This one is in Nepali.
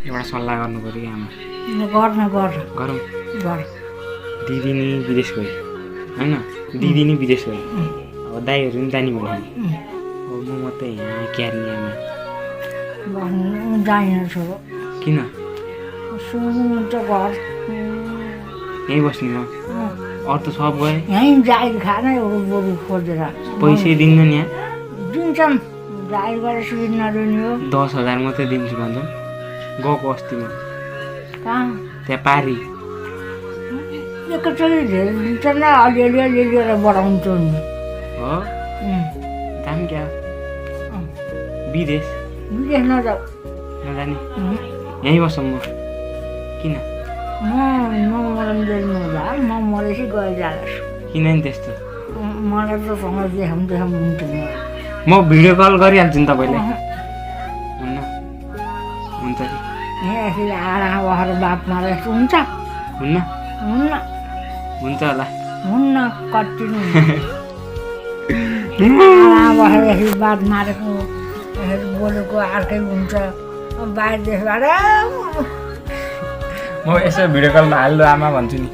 एउटा सल्लाह गर्नु पऱ्यो कि आमा गरौँ दिदी नि विदेश गयो होइन दिदी नि विदेश गयो अब दाईहरू नि जाने भने अब म मात्रै यहाँ क्यार्ने आमा किन यहीँ बस्ने म अरू त सब गए यहीँ जागिर खान एउटा बरु खोजेर पैसै दिन्न नि यहाँ दिन्छन् जागिर गरेर सुविधा नदिने हो 10,000 मात्रै दिन्छु भन्छन् गएको अस्ति म कहाँ त्यहाँ पारी एकैचोटि धेरै दिन्छन् न अलिअलि लिएर बढाउँछ नि हो जाम क्या विदेश विदेश नजाऊ नजाने यहीँ बस्छौँ म किन मलाई बेच्नु होला म मरेपछि गएर जान्छु किन नि त्यस्तो मलाई त सँग देखाउनु हुन्थ्यो म भिडियो कल गरिहाल्छु नि तपाईँलाई हुन्न हुन्छ कि यहाँ यसरी आएर भएर बात मारे जस्तो हुन्छ हुन्न हुन्न हुन्छ होला हुन्न कति बसेर यसरी बात मारेको यसरी बोलेको अर्कै हुन्छ बाहिर देशबाट म यसो भिडियो कलमा हाल्नु आमा भन्छु नि